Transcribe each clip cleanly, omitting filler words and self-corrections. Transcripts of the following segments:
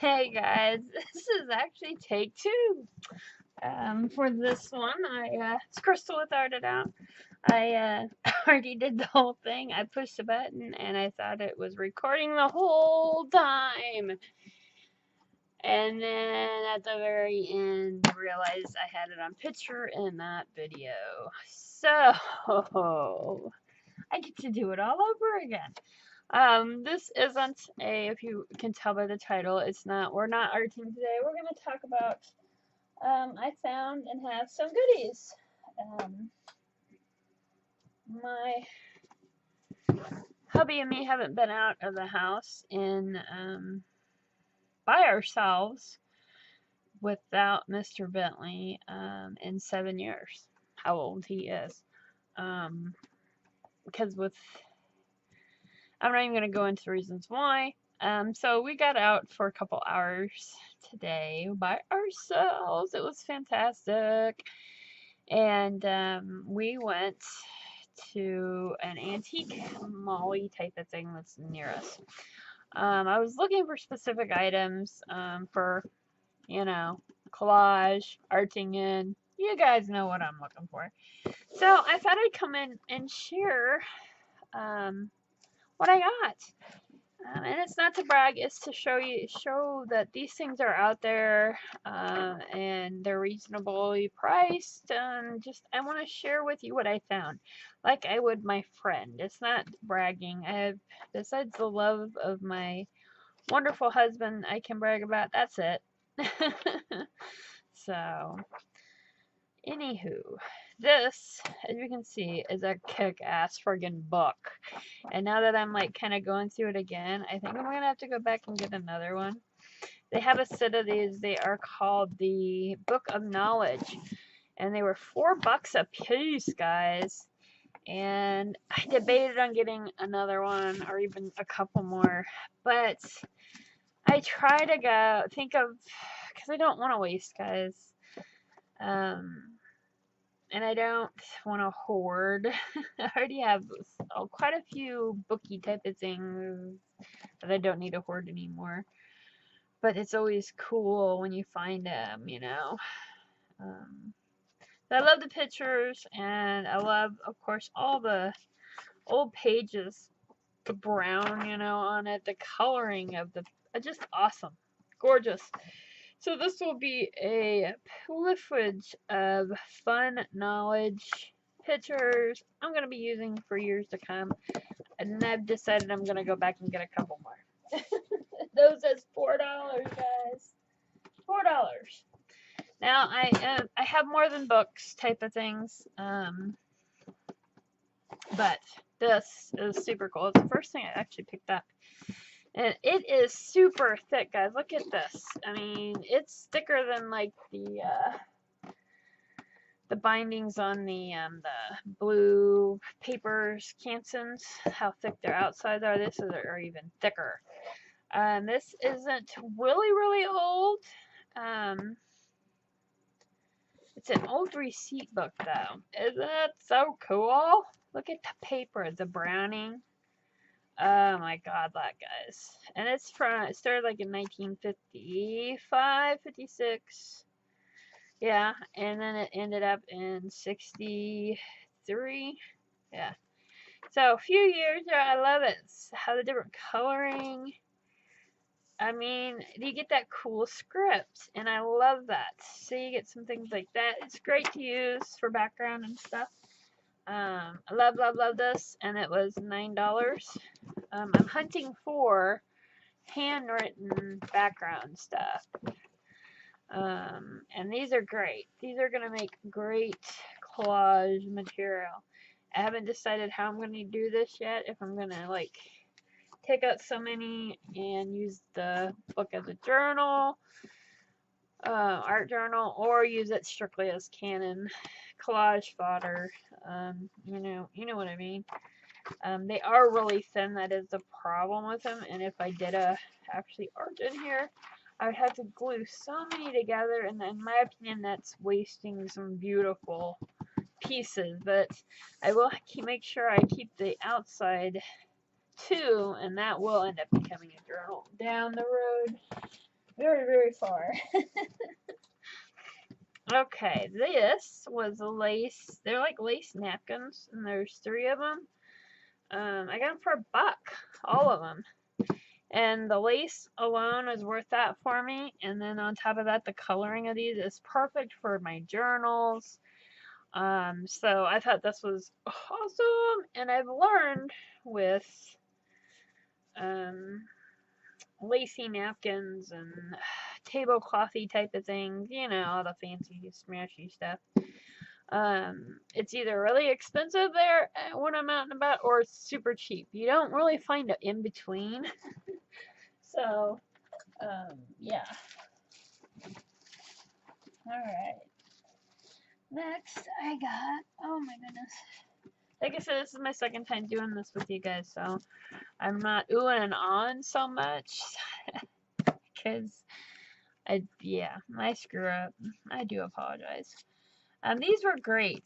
Hey guys, this is actually take two. For this one, it's Crystal with Arted Out. I already did the whole thing. I pushed a button and I thought it was recording the whole time. And then at the very end, realized I had it on picture and not video. So, I get to do it all over again. This isn't if you can tell by the title, we're not arting today. We're going to talk about, I found and have some goodies. My hubby and me haven't been out of the house by ourselves without Mr. Bentley, in 7 years. How old he is. Because I'm not even going to go into reasons why. So we got out for a couple hours today by ourselves. It was fantastic. And we went to an antique mall-y type of thing that's near us. I was looking for specific items for, collage, arting in. You guys know what I'm looking for. So I thought I'd come in and share what I got. And it's not to brag, it's to show that these things are out there, and they're reasonably priced. I want to share with you what I found, like I would my friend. It's not bragging. Besides the love of my wonderful husband, I can brag about. That's it. So, anywho, this, as you can see, is a kick-ass friggin' book. And now that I'm like kind of going through it again, I think I'm gonna have to go back and get another one. They have a set of these. They are called the Book of Knowledge, and they were $4 a piece, guys. And I debated on getting another one or even a couple more, but I try to because I don't want to waste, guys. And I don't want to hoard. I already have quite a few booky type of things that I don't need to hoard anymore. But it's always cool when you find them, I love the pictures, and I love, of course, all the old pages, the brown, on it, the coloring of just awesome, gorgeous. So this will be a proliferage of fun knowledge pictures I'm going to be using for years to come. And I've decided I'm going to go back and get a couple more. Those as $4, guys. $4. Now, I have more than books type of things. But this is super cool. It's the first thing I actually picked up. And it is super thick, guys. Look at this. I mean, it's thicker than like the bindings on the blue papers, Cansons. How thick their outsides are. This are even thicker. This isn't really old. It's an old receipt book, though. Isn't it so cool? Look at the paper, the browning. Oh my god, that, guys. And it started like in 1955, 56. Yeah, and then it ended up in 63. Yeah. So a few years there, I love it. How the different coloring. I mean, you get that cool script, and I love that. So you get some things like that. It's great to use for background and stuff. I love this, and it was $9. I'm hunting for handwritten background stuff. And these are great. These are going to make great collage material. I haven't decided how I'm going to do this yet. If I'm going to like take out so many and use the book as a journal, art journal, or use it strictly as canon collage fodder. You know what I mean. They are really thin. That is the problem with them. And if I did actually art in here, I would have to glue so many together, and in my opinion, that's wasting some beautiful pieces. But I will make sure I keep the outside too, and that will end up becoming a journal down the road. very, very far. Okay, this was lace. They're like lace napkins, and there's 3 of them. I got them for $1, all of them. And the lace alone is worth that for me. And then on top of that, the coloring of these is perfect for my journals. So I thought this was awesome. And I've learned with lacy napkins and tableclothy type of things, you know, all the fancy smashy stuff. It's either really expensive there when I'm out and about, or it's super cheap. You don't really find an in between. So, yeah. Alright. Next, I got, oh my goodness. Like I said, this is my second time doing this with you guys, so I'm not oohing and ahhing so much. Because, I screw up. I do apologize. These were great.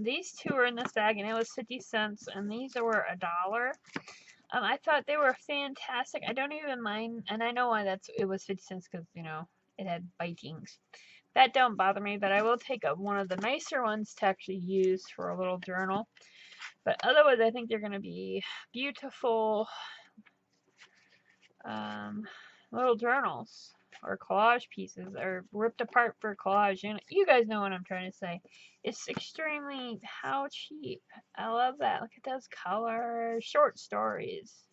These 2 were in this bag, and it was 50 cents, and these were $1. I thought they were fantastic. I don't even mind, and I know why it was 50 cents, because, you know, it had bitings. That don't bother me, but I will take one of the nicer ones to actually use for a little journal. But otherwise, I think they're going to be beautiful little journals or collage pieces, or ripped apart for collage. You guys know what I'm trying to say. It's extremely, how cheap. I love that. Look at those colors. Short stories.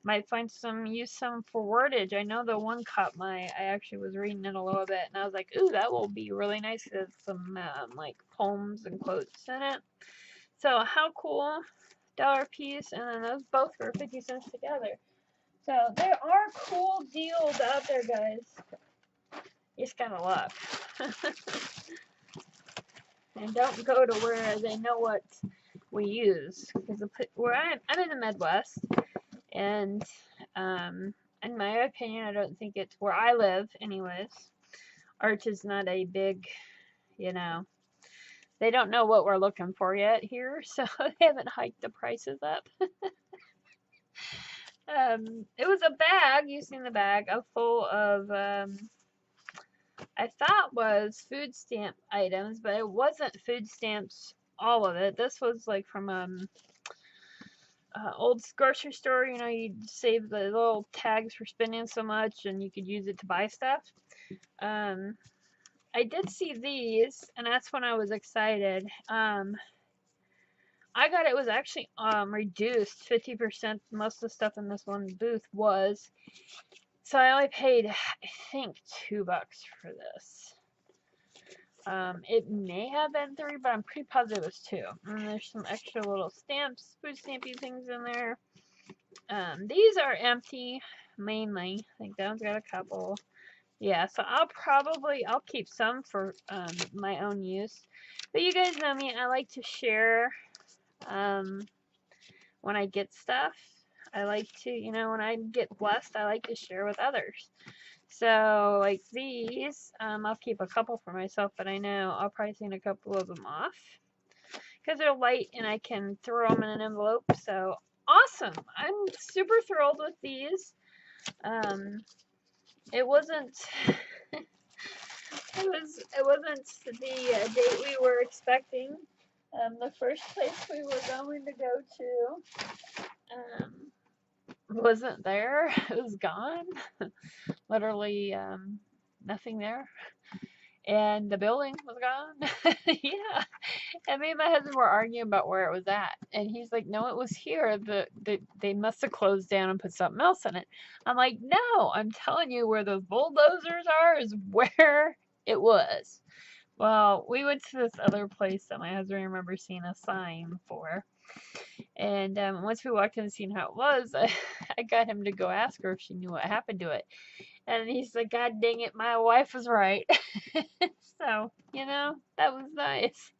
Might find use some for wordage. I know the one caught I actually was reading it a little bit, and I was like, ooh, that will be really nice. There's some like poems and quotes in it. So how cool. $1 piece, and then those both were 50 cents together. So there are cool deals out there, guys. You just gotta look. And don't go to where they know what we use. Because where I'm in the Midwest, and in my opinion, I don't think it's where I live, anyways. Art is not a big, you know, they don't know what we're looking for yet here, so they haven't hiked the prices up. It was a bag, you seen the bag, full of, I thought was food stamp items, but it wasn't food stamps, all of it. This was like from old grocery store, you know, you'd save the little tags for spending so much, and you could use it to buy stuff. I did see these, and that's when I was excited. I got it was actually reduced 50%. Most of the stuff in this one booth was. So I only paid, I think, $2 for this. It may have been 3, but I'm pretty positive it was 2. And there's some extra little stamps, food stampy things in there. These are empty, mainly. I think that one's got a couple. Yeah, so I'll keep some for my own use. But you guys know me, I like to share when I get stuff. I like to, you know, when I get blessed, I like to share with others. So, like these, I'll keep a couple for myself, but I know I'll probably send a couple of them off. Because they're light and I can throw them in an envelope. So, awesome. I'm super thrilled with these. It wasn't... it wasn't the date we were expecting. The first place we were going to go to wasn't there. It was gone. Literally nothing there. And the building was gone. Yeah. And me and my husband were arguing about where it was at. And he's like, no, it was here. They must have closed down and put something else in it. I'm like, no, I'm telling you, where those bulldozers are is where it was. Well, we went to this other place that my husband remembers seeing a sign for. And once we walked in and seen how it was, I got him to go ask her if she knew what happened to it. And he's like, God dang it, my wife was right. So, you know, that was nice.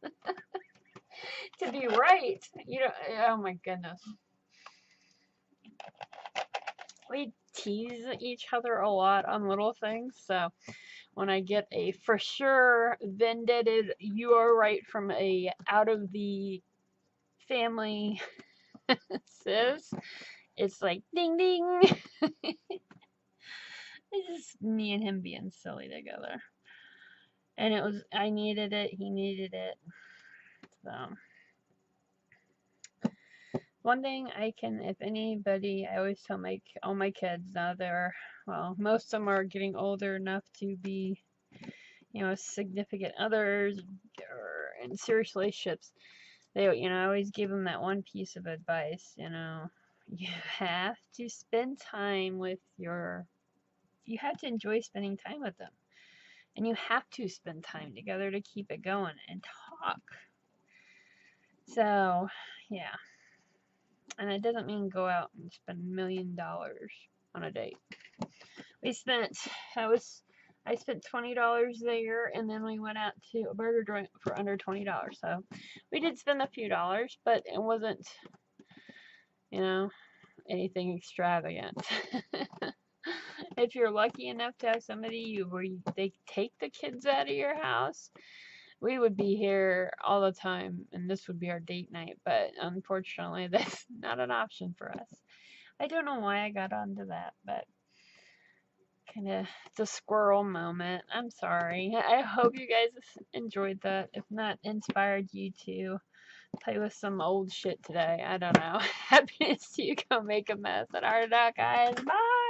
To be right. You know, oh my goodness. We tease each other a lot on little things, so when I get a for sure vendetted you are right from a out of the family sis, it's like ding ding. It just me and him being silly together. And it was, I needed it, he needed it. So, one thing I can, if anybody, I always tell all my kids now well, most of them are getting older enough to be, significant others or in serious relationships. I always give them that one piece of advice, you have to spend time you have to enjoy spending time with them. And you have to spend time together to keep it going and talk. So, yeah. And it doesn't mean go out and spend $1 million on a date. I spent $20 there, and then we went out to a burger joint for under $20. So we did spend a few dollars, but it wasn't, anything extravagant. If you're lucky enough to have somebody where they take the kids out of your house, we would be here all the time, and this would be our date night. But unfortunately, that's not an option for us. I don't know why I got onto that, but it's a squirrel moment. I'm sorry. I hope you guys enjoyed that. If not, inspired you to play with some old shit today. I don't know. Happiness to you. Go make a mess. Alright, guys. Bye.